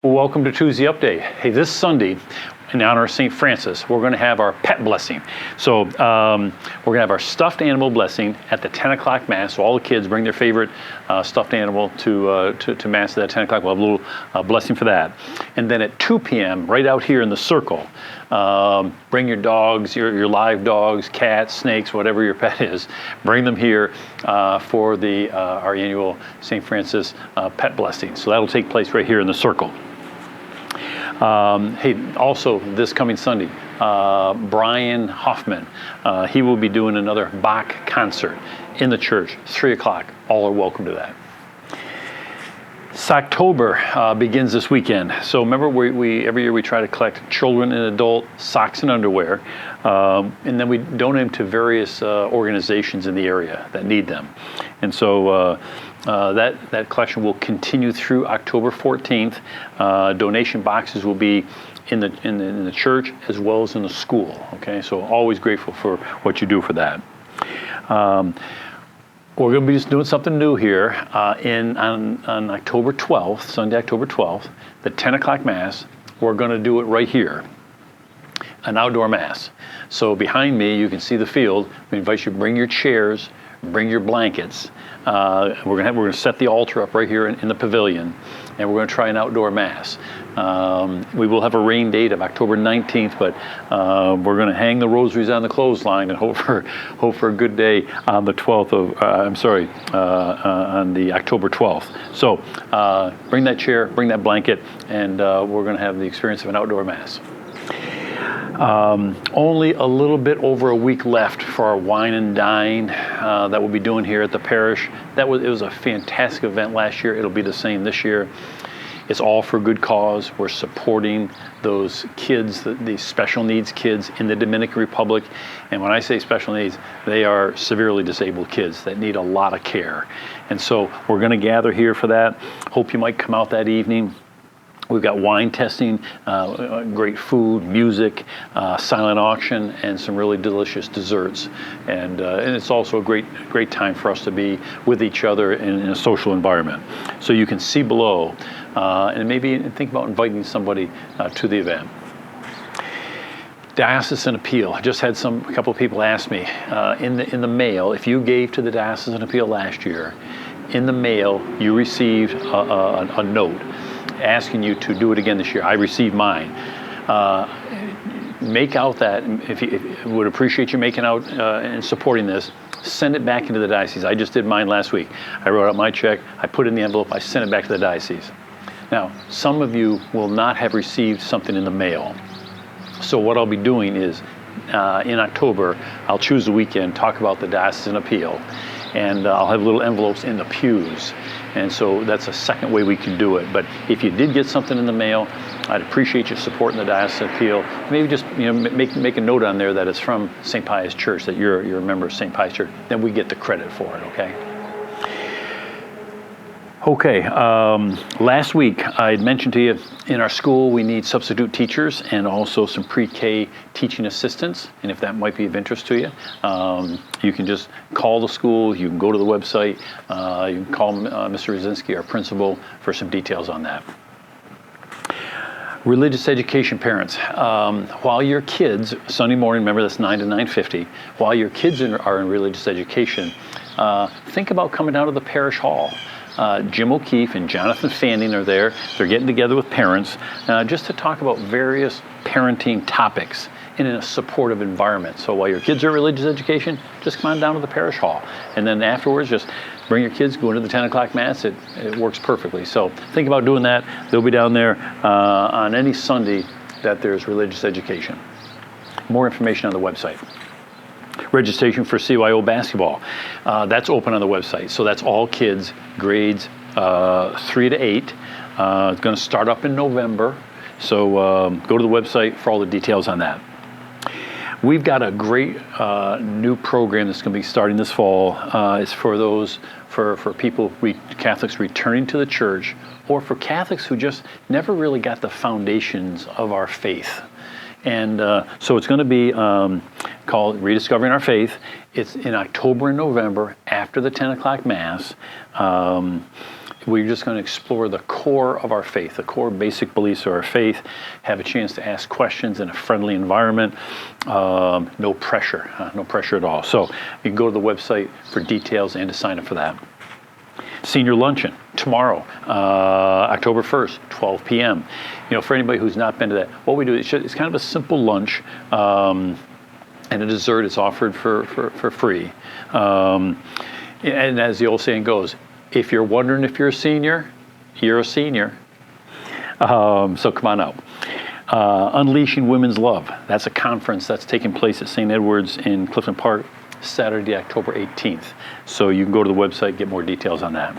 Welcome to Tuesday Update. Hey, this Sunday, in honor of St. Francis, we're going to have our pet blessing. So we're going to have our stuffed animal blessing at the 10 o'clock Mass. So all the kids bring their favorite stuffed animal to Mass at 10 o'clock. We'll have a little blessing for that. And then at 2 p.m., right out here in the circle, bring your dogs, your live dogs, cats, snakes, whatever your pet is. Bring them here for our annual St. Francis pet blessing. So that'll take place right here in the circle. Hey, also this coming Sunday, Brian Hoffman, he will be doing another Bach concert in the church, 3 o'clock. All are welcome to that. Socktober begins this weekend. So remember, we every year we try to collect children and adult socks and underwear, and then we donate them to various organizations in the area that need them. And so that collection will continue through October 14th. Donation boxes will be in the church as well as in the school. Okay, so always grateful for what you do for that. We're going to be just doing something new here on October 12th, Sunday, October 12th, the 10 o'clock Mass. We're going to do it right here, an outdoor Mass. So behind me, you can see the field. We invite you to bring your chairs, bring your blankets. We're going to set the altar up right here in the pavilion, and we're going to try an outdoor Mass. We will have a rain date of October 19th, but we're going to hang the rosaries on the clothesline and hope for a good day on the 12th on the October 12th. So bring that chair, bring that blanket, and we're going to have the experience of an outdoor Mass. Only a little bit over a week left for our wine and dine that we'll be doing here at the parish. It was a fantastic event last year. It'll be the same this year. It's all for a good cause. We're supporting those kids, the special needs kids in the Dominican Republic. And when I say special needs, they are severely disabled kids that need a lot of care. And so we're going to gather here for that. Hope you might come out that evening. We've got wine testing, great food, music, silent auction, and some really delicious desserts. And it's also a great time for us to be with each other in a social environment. So you can see below, and maybe think about inviting somebody to the event. Diocesan appeal. I just had a couple of people ask me in the mail, if you gave to the diocesan appeal last year, in the mail you received a note asking you to do it again this year. I received mine. Make out that, if you would appreciate you making out and supporting this, send it back into the diocese. I just did mine last week. I wrote out my check, I put it in the envelope, I sent it back to the diocese. Now, some of you will not have received something in the mail. So what I'll be doing is, in October, I'll choose the weekend, talk about the diocesan appeal, and I'll have little envelopes in the pews. And so that's a second way we can do it. But if you did get something in the mail, I'd appreciate you supporting the diocesan appeal. Maybe just make a note on there that it's from St. Pius Church, that you're a member of St. Pius Church. Then we get the credit for it, okay? Okay, last week I had mentioned to you in our school we need substitute teachers and also some pre-K teaching assistants, and if that might be of interest to you, you can just call the school, you can go to the website, you can call Mr. Rosinski, our principal, for some details on that. Religious education parents, while your kids, Sunday morning, remember that's 9 to 9:50, while your kids are in religious education, think about coming down to the parish hall. Jim O'Keefe and Jonathan Fanning are there. They're getting together with parents just to talk about various parenting topics in a supportive environment. So while your kids are in religious education, just come on down to the parish hall. And then afterwards, just bring your kids, go into the 10 o'clock Mass. It works perfectly. So think about doing that. They'll be down there on any Sunday that there's religious education. More information on the website. Registration for CYO basketball. That's open on the website. So that's all kids, grades 3 to 8. It's going to start up in November. So go to the website for all the details on that. We've got a great new program that's going to be starting this fall. It's for people, Catholics returning to the church, or for Catholics who just never really got the foundations of our faith. And so it's going to be called Rediscovering Our Faith. It's in October and November after the 10 o'clock Mass. we're just going to explore the core of our faith, the core basic beliefs of our faith, have a chance to ask questions in a friendly environment. No pressure at all. So you can go to the website for details and to sign up for that. Senior luncheon tomorrow, October 1st, 12 p.m. For anybody who's not been to that, what we do, it's kind of a simple lunch, and a dessert is offered for free. And as the old saying goes, if you're wondering if you're a senior, you're a senior. So come on out. Unleashing Women's Love. That's a conference that's taking place at St. Edward's in Clifton Park, Saturday, October 18th. So you can go to the website, get more details on that.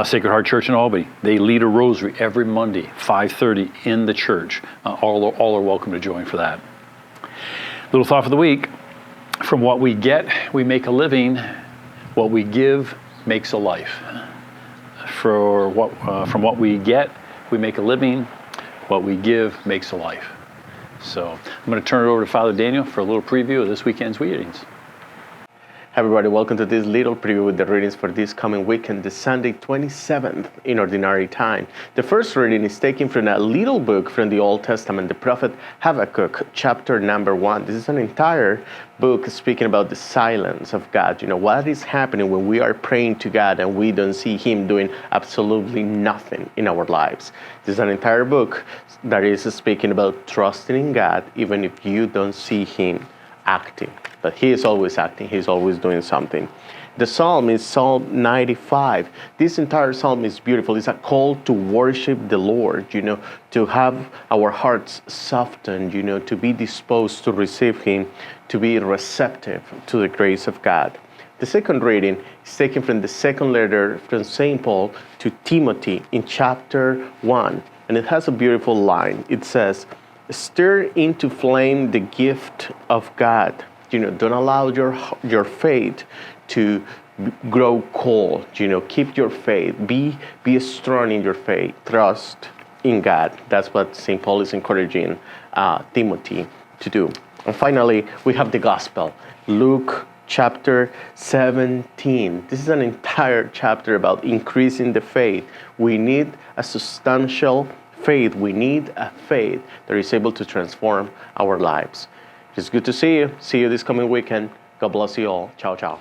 Sacred Heart Church in Albany. They lead a rosary every Monday, 5:30 in the church. All are welcome to join for that. Little thought for the week. From what we get, we make a living. What we give makes a life. From what we get, we make a living. What we give makes a life. So I'm going to turn it over to Father Daniel for a little preview of this weekend's readings. Hi everybody, welcome to this little preview with the readings for this coming weekend, the Sunday 27th in Ordinary Time. The first reading is taken from a little book from the Old Testament, the prophet Habakkuk, chapter number 1. This is an entire book speaking about the silence of God. What is happening when we are praying to God and we don't see Him doing absolutely nothing in our lives. This is an entire book that is speaking about trusting in God even if you don't see Him acting. But He is always acting. He's always doing something. The psalm is Psalm 95. This entire psalm is beautiful. It's a call to worship the Lord, to have our hearts softened, to be disposed to receive Him, to be receptive to the grace of God. The second reading is taken from the second letter from St. Paul to Timothy in chapter 1. And it has a beautiful line. It says, "Stir into flame the gift of God." Don't allow your faith to grow cold. Keep your faith. Be strong in your faith. Trust in God. That's what St. Paul is encouraging Timothy to do. And finally, we have the Gospel. Luke chapter 17. This is an entire chapter about increasing the faith. We need a substantial faith. We need a faith that is able to transform our lives. It's good to see you. See you this coming weekend. God bless you all. Ciao, ciao.